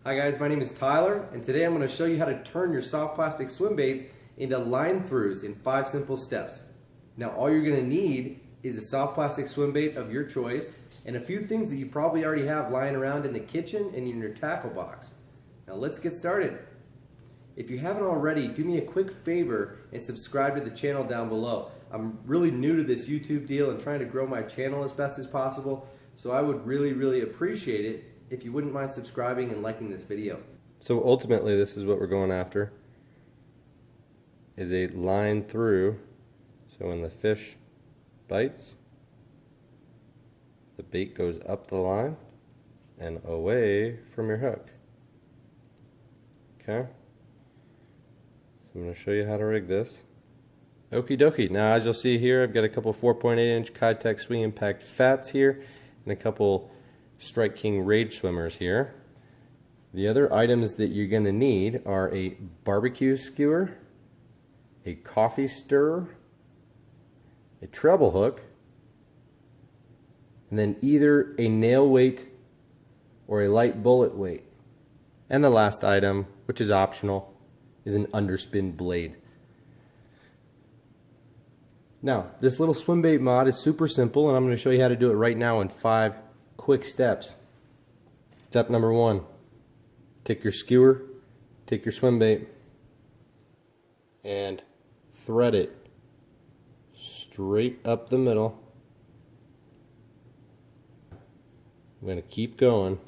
Hi guys, my name is Tyler, and today I'm going to show you how to turn your soft plastic swim baits into line throughs in 5 simple steps. Now all you're going to need is a soft plastic swim bait of your choice and a few things that you probably already have lying around in the kitchen and in your tackle box. Now let's get started. If you haven't already, do me a quick favor and subscribe to the channel down below. I'm really new to this YouTube deal and trying to grow my channel as best as possible, so I would really appreciate it if you wouldn't mind subscribing and liking this video. So ultimately this is what we're going after, is a line through. So when the fish bites, the bait goes up the line and away from your hook. Okay? So I'm going to show you how to rig this. Okie dokie. Now as you'll see here, I've got a couple 4.8-inch Keitech Swing Impact Fats here and a couple Strike King Rage Swimmers here. The other items that you're going to need are a barbecue skewer, a coffee stirrer, a treble hook, and then either a nail weight or a light bullet weight. And the last item, which is optional, is an underspin blade. Now, this little swim bait mod is super simple, and I'm going to show you how to do it right now in 5 quick steps. Step number 1, take your skewer, take your swim bait, and thread it straight up the middle. I'm going to keep going.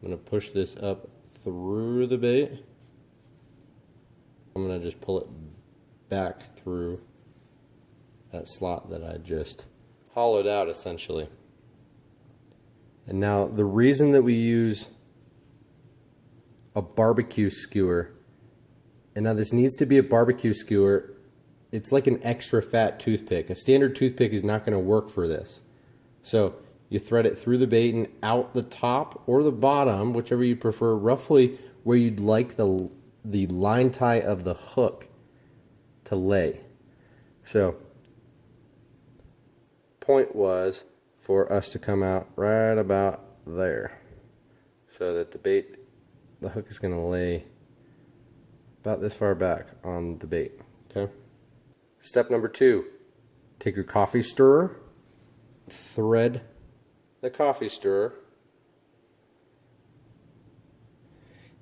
I'm going to push this up through the bait. I'm going to just pull it back through that slot that I just hollowed out essentially. And now the reason that we use a barbecue skewer, and now this needs to be a barbecue skewer, it's like an extra fat toothpick. A standard toothpick is not going to work for this. So you thread it through the bait and out the top or the bottom, whichever you prefer, roughly where you'd like the line tie of the hook to lay. So point was for us to come out right about there, so that the hook is going to lay about this far back on the bait. Okay. Step number 2, take your coffee stirrer, thread the coffee stirrer.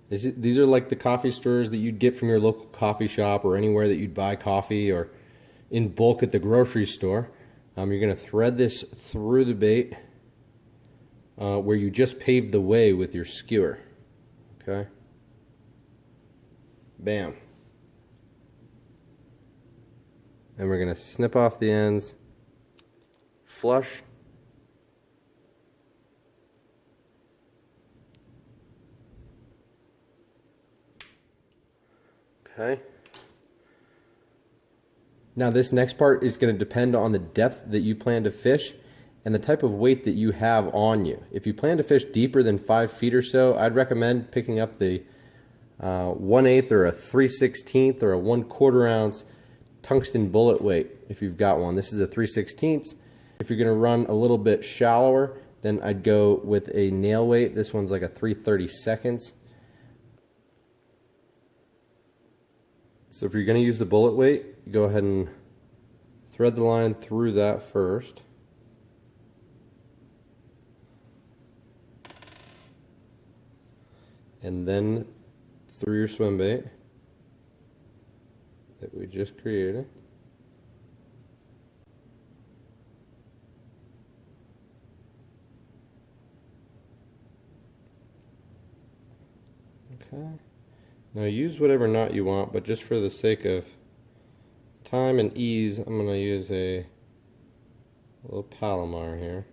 These are like the coffee stirrers that you'd get from your local coffee shop or anywhere that you'd buy coffee or in bulk at the grocery store. You're going to thread this through the bait where you just paved the way with your skewer. Okay? Bam. And we're going to snip off the ends, flush, okay. Now this next part is going to depend on the depth that you plan to fish and the type of weight that you have on you. If you plan to fish deeper than 5 feet or so, I'd recommend picking up the 1/8 or a 3/16 or a 1/4 ounce tungsten bullet weight if you've got one. This is a 3/16. If you're going to run a little bit shallower, then I'd go with a nail weight. This one's like a 3/32. So if you're going to use the bullet weight, go ahead and thread the line through that first. And then through your swim bait that we just created. Okay. Now use whatever knot you want, but just for the sake of time and ease, I'm going to use a little Palomar here.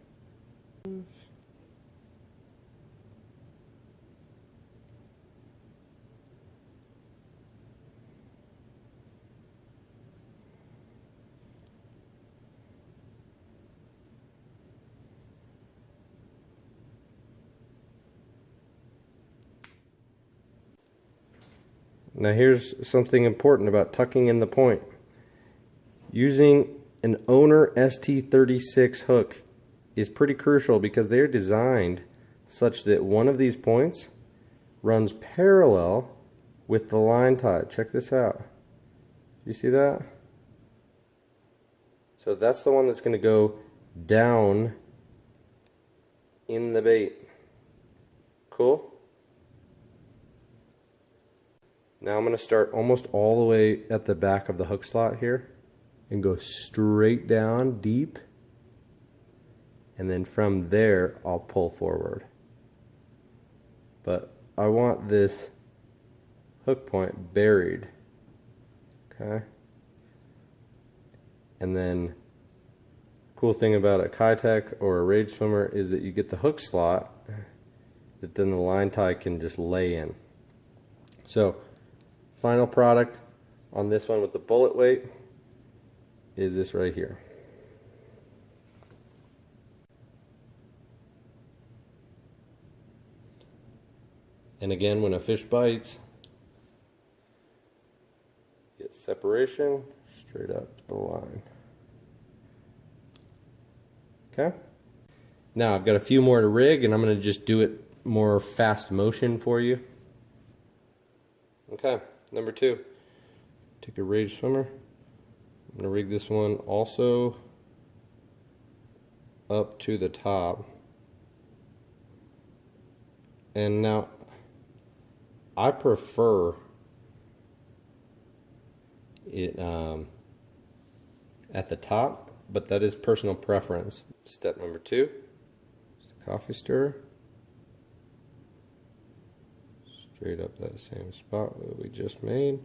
Now here's something important about tucking in the point. Using an owner ST36 hook is pretty crucial because they're designed such that one of these points runs parallel with the line tie. Check this out. You see that? So that's the one that's going to go down in the bait. Cool? Now I'm going to start almost all the way at the back of the hook slot here and go straight down deep, and then from there I'll pull forward. But I want this hook point buried. Okay? And then cool thing about a Keitech or a Rage swimmer is that you get the hook slot that then the line tie can just lay in. So final product on this one with the bullet weight is this right here. And again, when a fish bites, get separation straight up the line. Okay. Now I've got a few more to rig, and I'm going to just do it more fast motion for you. Okay, number 2. Take a Rage swimmer. I'm going to rig this one also up to the top. And now I prefer it at the top, but that is personal preference. Step number 2 is the coffee stirrer. Straight up that same spot that we just made.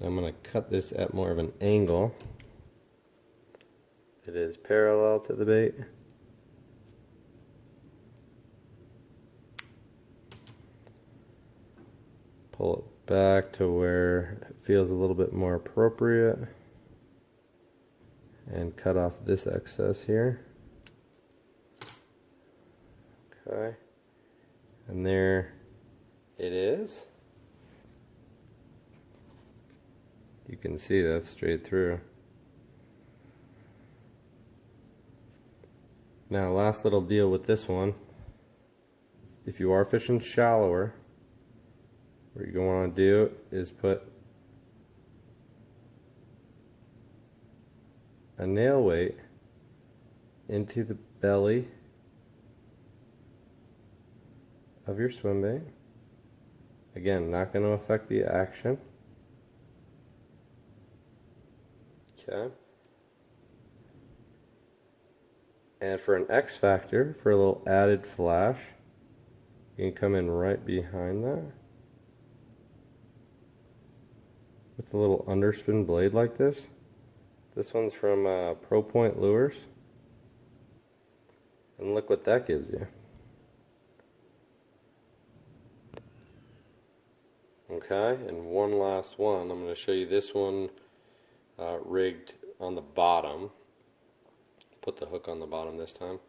I'm going to cut this at more of an angle that is parallel to the bait. Pull it back to where it feels a little bit more appropriate. And cut off this excess here. Okay. And there it is. You can see that straight through. Now, last little deal with this one. If you are fishing shallower, what you're going to want to do is put a nail weight into the belly of your swim bait. Again, not going to affect the action. Okay. And for an X factor, for a little added flash, you can come in right behind that with a little underspin blade like this. This one's from Pro Point Lures. And look what that gives you. Okay, and one last one. I'm going to show you this one rigged on the bottom. Put the hook on the bottom this time.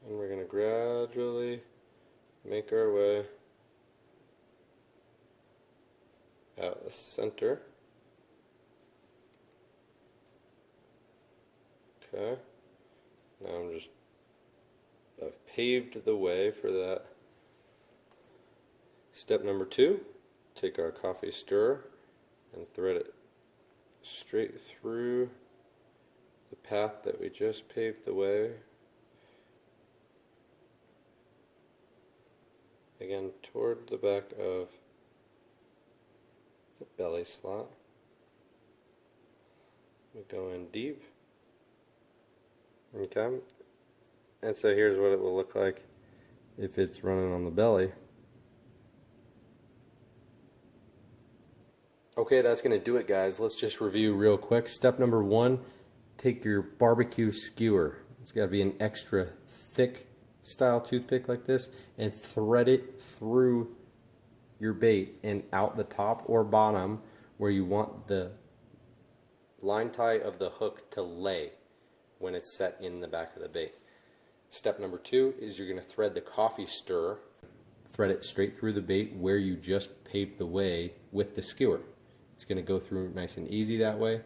And we're going to gradually make our way out the center. Okay. Now I've paved the way for that. Step number 2, take our coffee stirrer and thread it straight through the path that we just paved the way. Again, toward the back of the belly slot. We go in deep. Okay. And so here's what it will look like if it's running on the belly. Okay, that's going to do it, guys. Let's just review real quick. Step number 1, take your barbecue skewer. It's got to be an extra thick style toothpick like this, and thread it through your bait and out the top or bottom where you want the line tie of the hook to lay when it's set in the back of the bait. Step number 2 is you're going to thread the coffee stirrer, thread it straight through the bait where you just paved the way with the skewer. It's going to go through nice and easy that way.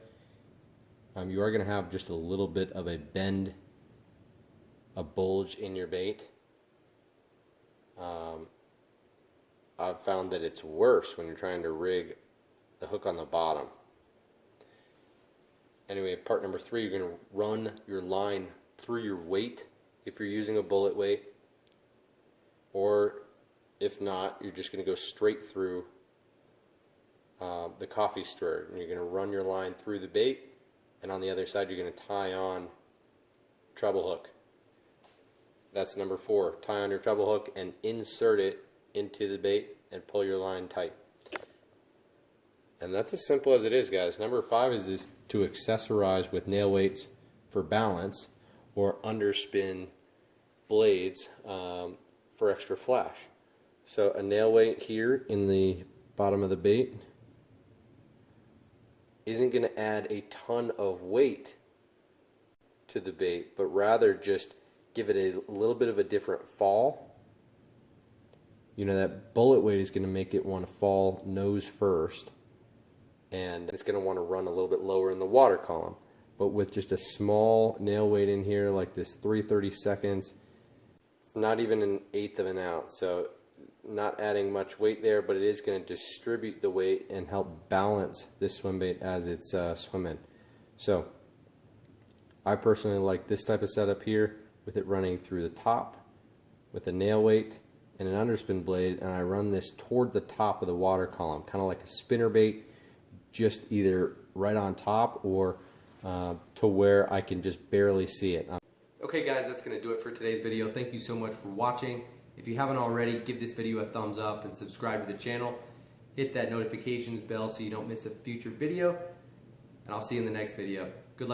you are going to have just a little bit of a bend, a bulge in your bait. I've found that it's worse when you're trying to rig the hook on the bottom. Anyway, part number 3, you're going to run your line through your weight if you're using a bullet weight, or if not, you're just going to go straight through the coffee stirrer, and you're going to run your line through the bait, and on the other side you're going to tie on treble hook. That's number 4. Tie on your treble hook and insert it into the bait and pull your line tight. And that's as simple as it is, guys. Number 5 is to accessorize with nail weights for balance, or underspin blades for extra flash. So a nail weight here in the bottom of the bait isn't going to add a ton of weight to the bait, but rather just give it a little bit of a different fall. You know, that bullet weight is going to make it want to fall nose first, and it's going to want to run a little bit lower in the water column. But with just a small nail weight in here, like this 3/32, it's not even 1/8 of an ounce, so not adding much weight there, but it is going to distribute the weight and help balance this swim bait as it's swimming. So I personally like this type of setup here, with it running through the top with a nail weight and an underspin blade, and I run this toward the top of the water column, kind of like a spinner bait, just either right on top or to where I can just barely see it. Okay guys, that's going to do it for today's video. Thank you so much for watching. If you haven't already, give this video a thumbs up and subscribe to the channel. Hit that notifications bell so you don't miss a future video, and I'll see you in the next video. Good luck.